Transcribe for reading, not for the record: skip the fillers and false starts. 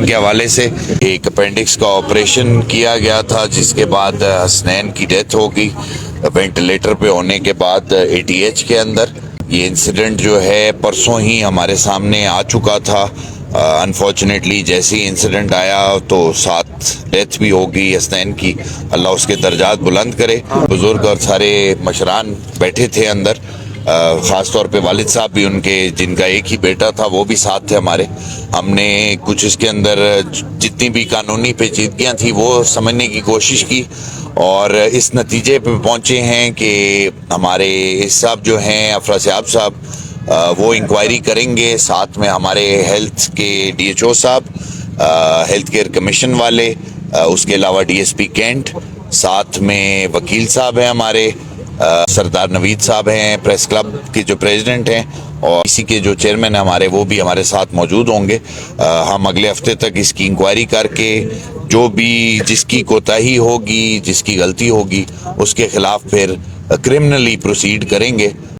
के हवाले से एक अपेंडिक्स का ऑपरेशन किया गया था, जिसके बाद हसनैन की डेथ हो गई वेंटिलेटर पे होने के बाद एटीएच के अंदर। ये इंसिडेंट जो है परसों ही हमारे सामने आ चुका था। अनफॉर्चुनेटली जैसे ही इंसिडेंट आया तो साथ डेथ भी हो गई हसनैन की। अल्लाह उसके दर्जात बुलंद करे। बुजुर्ग और सारे मशरान बैठे थे अंदर, ख़ास तौर पे वालिद साहब भी उनके, जिनका एक ही बेटा था, वो भी साथ थे हमारे। हमने कुछ इसके अंदर जितनी भी कानूनी पेचीदगियाँ थी वो समझने की कोशिश की और इस नतीजे पे पहुँचे हैं कि हमारे इस साहब जो हैं अफरा साहब, वो इंक्वायरी करेंगे। साथ में हमारे हेल्थ के डीएचओ साहब, हेल्थ केयर कमीशन वाले, उसके अलावा डीएसपी कैंट, साथ में वकील साहब हैं हमारे, सरदार नवीद साहब हैं प्रेस क्लब के जो प्रेसिडेंट हैं, और इसी के जो चेयरमैन हैं हमारे, वो भी हमारे साथ मौजूद होंगे। हम अगले हफ्ते तक इसकी इंक्वायरी करके जो भी जिसकी कोताही होगी, जिसकी गलती होगी, उसके खिलाफ फिर क्रिमिनली प्रोसीड करेंगे।